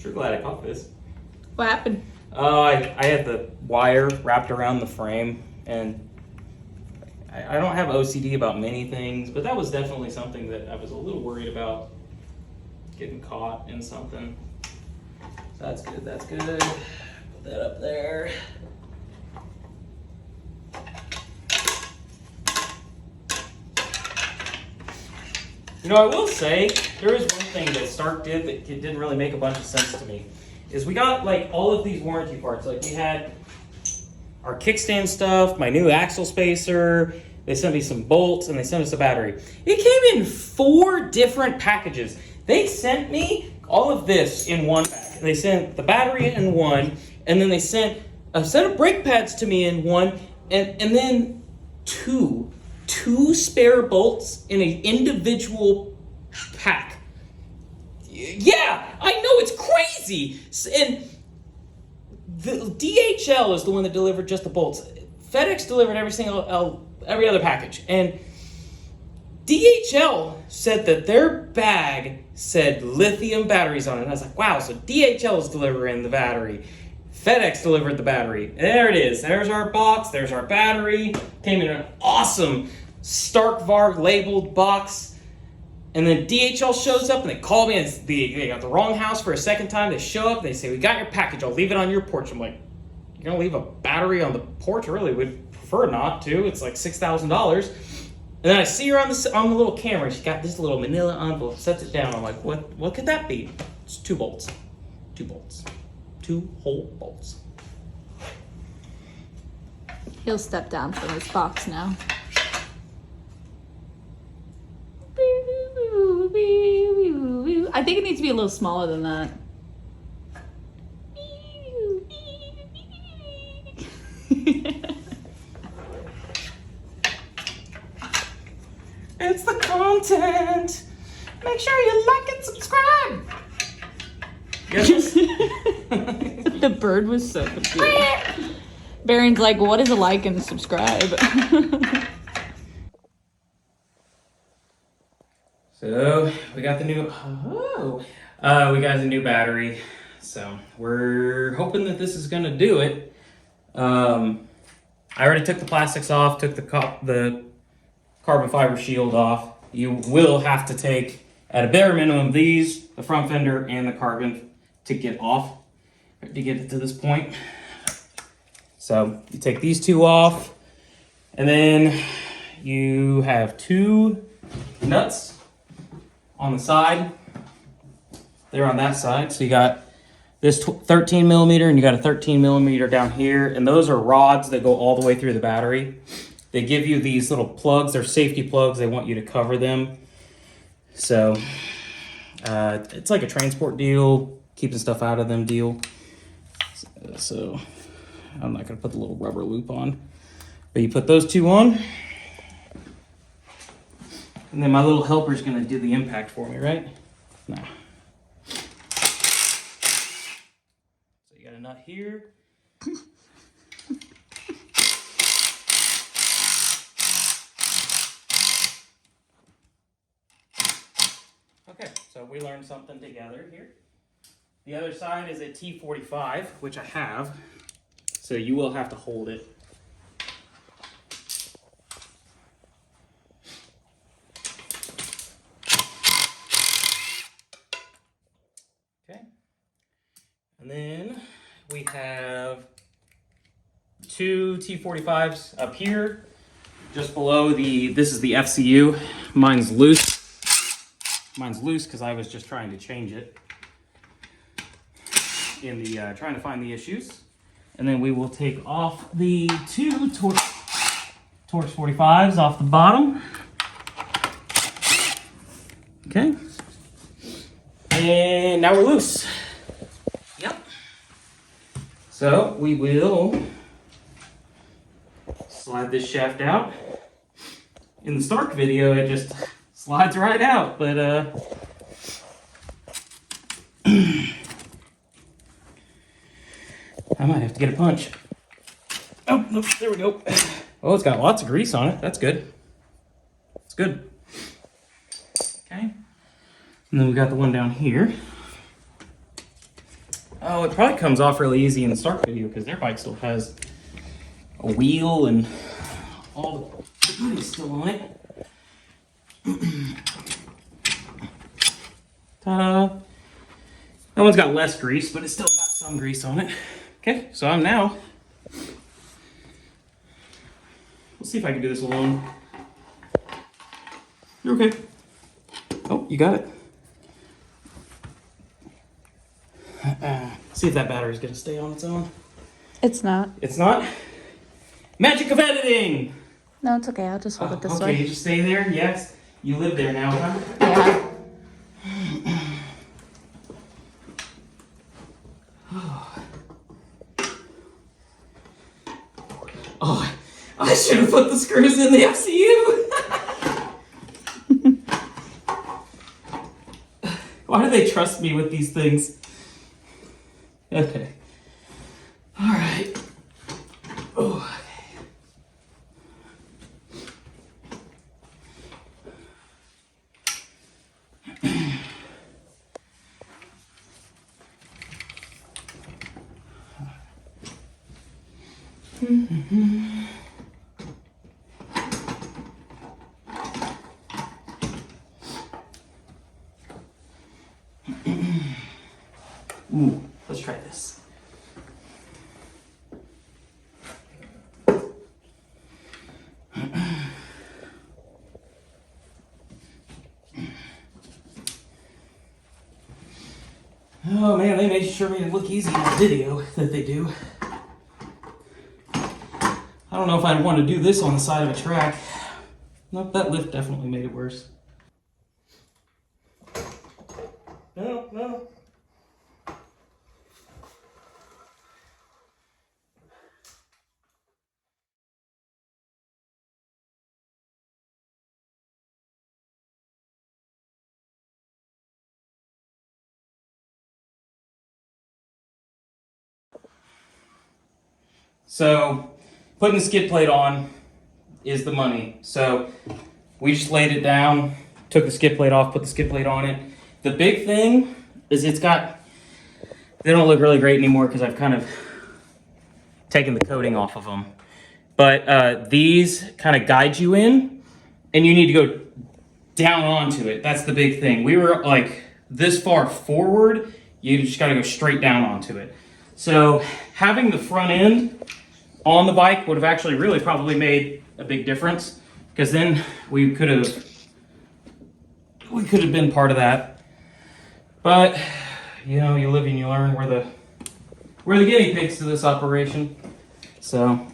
Sure glad I caught this. What happened? I had the wire wrapped around the frame, and I don't have OCD about many things, but that was definitely something that I was a little worried about, getting caught in something. So that's good, that's good. Put that up there. You know, I will say, there is one thing that Stark did that didn't really make a bunch of sense to me. Is we got like all of these warranty parts. Like we had our kickstand stuff, my new axle spacer, they sent me some bolts, and they sent us a battery. It came in 4 different packages. They sent me all of this in one pack. They sent the battery in one, and then they sent a set of brake pads to me in one, and then two spare bolts in an individual pack. Yeah, I know, it's crazy. And the DHL is the one that delivered just the bolts. FedEx delivered every other package. And DHL said that their bag said lithium batteries on it. And I was like, wow, so DHL is delivering the battery. FedEx delivered the battery. There it is. There's our box. There's our battery. Came in an awesome Stark Varg labeled box. And then DHL shows up and they call me, and they got the wrong house for a second time. They show up and they say, we got your package. I'll leave it on your porch. I'm like, you're going to leave a battery on the porch? I really would prefer not to. It's like $6,000. And then I see her on the little camera. She's got this little manila envelope, sets it down. I'm like, what could that be? It's 2 bolts. 2 bolts. 2 whole bolts. He'll step down from his box now. I think it needs to be a little smaller than that. It's the content. Make sure you like and subscribe. Yes. The bird was so confused. Baron's like, what is a like and subscribe? So we got the new we got the new battery. So we're hoping that this is gonna do it. I already took the plastics off, took the carbon fiber shield off. You will have to take, at a bare minimum, these, the front fender, and the carbon to get off, to get it to this point. So you take these 2 off, and then you have 2 nuts on the side. They're on that side. So you got this 13 millimeter, and you got a 13 millimeter down here, and those are rods that go all the way through the battery. They give you these little plugs. They're safety plugs. They want you to cover them. So it's like a transport deal, keeping stuff out of them deal. So I'm not gonna put the little rubber loop on, but you put those 2 on, and then my little helper's gonna do the impact for me, right? No. So you got a nut here. Okay, so we learned something together here. The other side is a T45, which I have, so you will have to hold it. Okay, and then we have 2 T45s up here, just below this is the FCU. Mine's loose. Mine's loose because I was just trying to change it in the trying to find the issues. And then we will take off the 2 Torx 45s off the bottom. Okay. And now we're loose. Yep. So we will slide this shaft out. In the Stark video, it just slides right out, but I might have to get a punch. Oh, nope, there we go. Oh, it's got lots of grease on it. That's good. It's good. Okay. And then we got the one down here. Oh, it probably comes off really easy in the Stark video because their bike still has a wheel and all the goodies still on it. Ta-da! That one's got less grease, but it's still got some grease on it. Okay, so I'm now. Let's see if I can do this alone. You're okay. Oh, you got it. See if that battery's gonna stay on its own. It's not. It's not? Magic of editing! No, it's okay. I'll just hold it this Okay, way. you just stay there? Yes? You live there now, huh? Yeah. Oh, I should have put the screws in the FCU! Why do they trust me with these things? Okay. Alright. Oh. Ooh, let's try this. Oh man, they made sure made it look easy in the video that they do. I don't know if I'd want to do this on the side of a track. Nope, that lift definitely made it worse. No. So, putting the skid plate on is the money. So, we just laid it down, took the skid plate off, put the skid plate on it. The big thing is they don't look really great anymore because I've kind of taken the coating off of them. But these kind of guide you in, and you need to go down onto it. That's the big thing. We were like this far forward, you just got to go straight down onto it. So having the front end on the bike would have actually really probably made a big difference, because then we could have been part of that. But you know, you live and you learn. We're the guinea pigs to this operation. So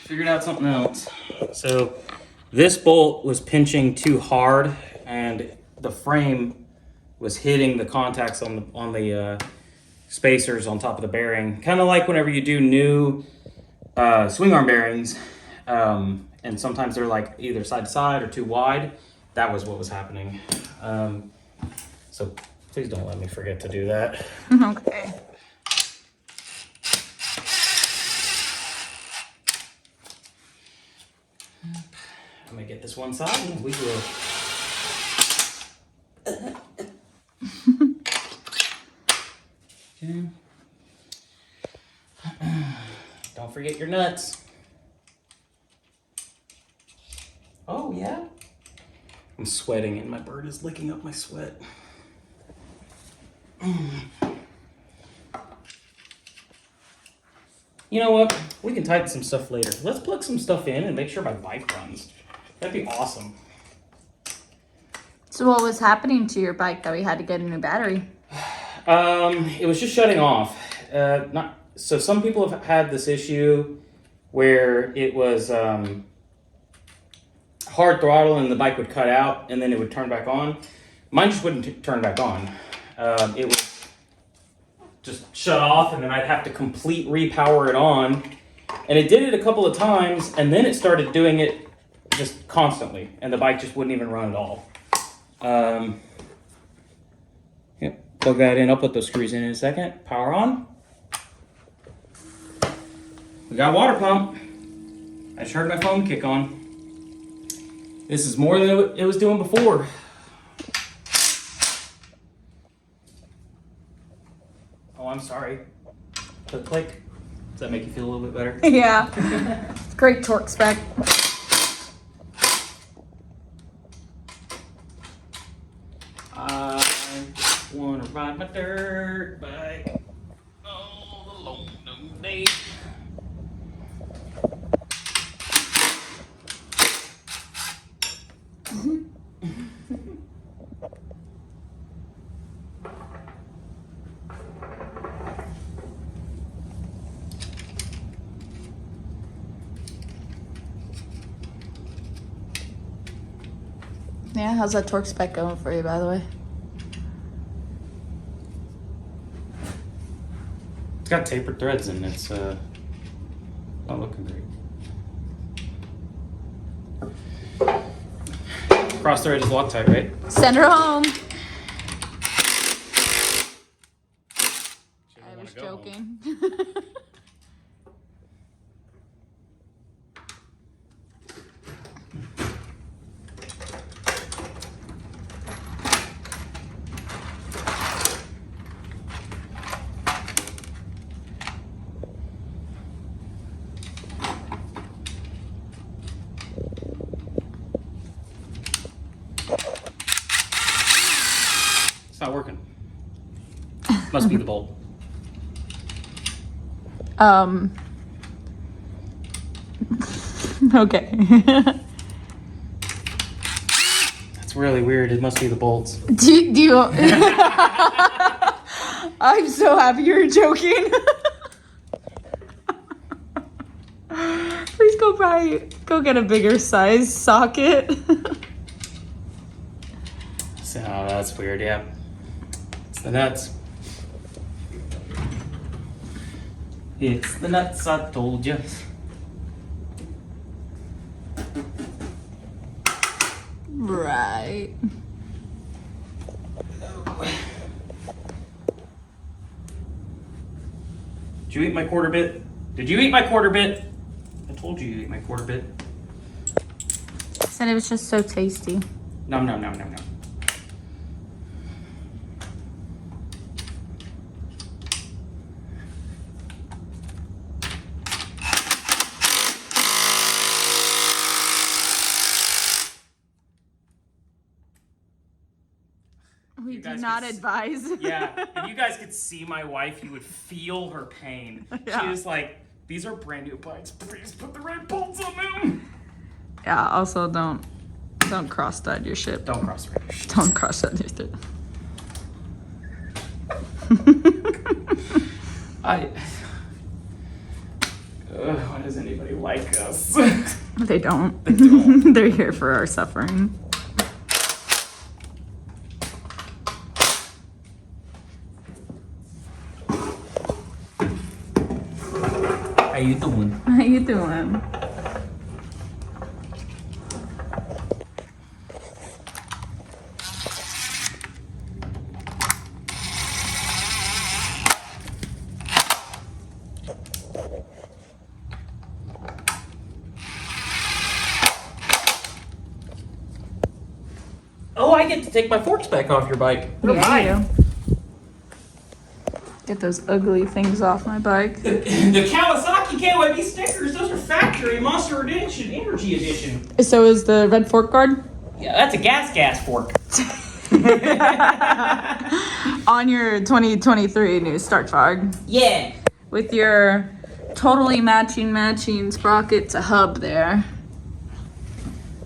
figured out something else. So this bolt was pinching too hard, and the frame was hitting the contacts on the spacers on top of the bearing. Kind of like whenever you do new swing arm bearings, and sometimes they're like either side to side or too wide. That was what was happening. So please don't let me forget to do that. Okay. I'm gonna get this one side and we will. Okay. Don't forget your nuts. Oh yeah. I'm sweating and my bird is licking up my sweat. You know what? We can tighten some stuff later. Let's plug some stuff in and make sure my bike runs. That'd be awesome. So what was happening to your bike that we had to get a new battery? It was just shutting off. So some people have had this issue where it was hard throttle and the bike would cut out and then it would turn back on. Mine just wouldn't turn back on. It would just shut off and then I'd have to complete repower it on. And it did it a couple of times and then it started doing it just constantly, and the bike just wouldn't even run at all. Yep, plug that in. I'll put those screws in a second. Power on. We got a water pump. I just heard my phone kick on. This is more than it was doing before. Oh, I'm sorry. Click. Does that make you feel a little bit better? Yeah. It's great torque spec. I wanna ride my dirt bike all alone day. Yeah, how's that torque spec going for you, by the way? It's got tapered threads and it's not looking great. Cross thread is Loctite, right? Send her home. She I doesn't was wanna go home. joking. It's not working. Must be the bolt. Okay. That's really weird. It must be the bolts. do you I'm so happy you're joking. Please go get a bigger size socket. So that's weird, yeah. It's the nuts. It's the nuts, I told you. Right. Did you eat my quarter bit? Did you eat my quarter bit? I told you ate my quarter bit. Said it was just so tasty. Nom nom nom nom nom. We You do guys not could advise. Yeah, if you guys could see my wife, you would feel her pain. Yeah. She is like, these are brand new bikes. Please put the right bolts on them. Yeah, also don't cross-thread your shit. Don't cross thread. Don't cross-thread your shit. Why does anybody like us? They don't. They don't. They're here for our suffering. How you doing? How you doing? Oh, I get to take my forks back off your bike. They're Yeah, mine. you. Get those ugly things off my bike. The Kawasaki KYB stickers, those are factory Monster Edition, Energy Edition. So is the red fork guard Yeah, that's a gas fork. on your 2023 new Stark Varg Yeah. with your totally matching sprocket to hub there.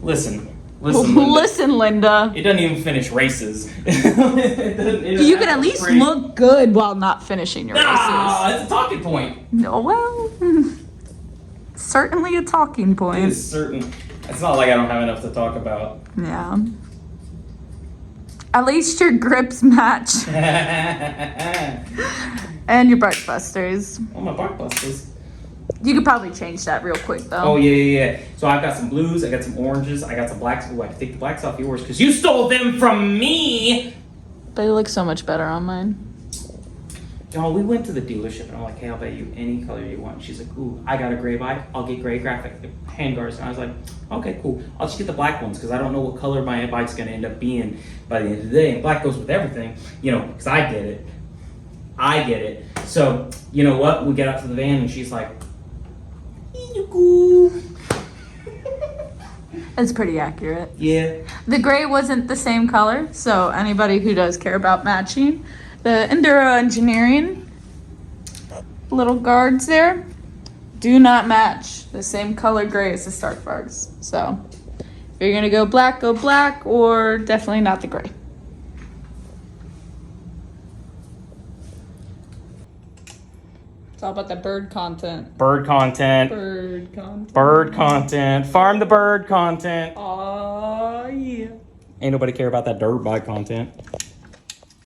Listen, Linda. Listen, Linda. It doesn't even finish races. You can at least look good while not finishing your races. Ah, that's a talking point. No, well, certainly a talking It point. is certain. It's not like I don't have enough to talk about. Yeah. At least your grips match Oh, and your bark busters. my bark busters. You could probably change that real quick though. Oh yeah. So I've got some blues, I got some oranges, I got some blacks. Oh, I can take the blacks off yours because you stole them from me. They look so much better on mine. Y'all, we went to the dealership and I'm like, hey, I'll bet you any color you want. She's like, ooh, I got a gray bike. I'll get gray graphic handguards. And I was like, okay, cool. I'll just get the black ones because I don't know what color my bike's gonna end up being by the end of the day. And black goes with everything, you know, because I get it. I get it. So, you know what? We get out to the van and she's like, It's pretty accurate. yeah. The gray wasn't the same color, so anybody who does care about matching, the Enduro Engineering little guards there do not match the same color gray as the Stark Vargs. So if you're gonna go black, or definitely not the gray. It's all about the bird content. Bird content. Bird content. Bird content. Farm the bird content. Aw, yeah. Ain't nobody care about that dirt bike content.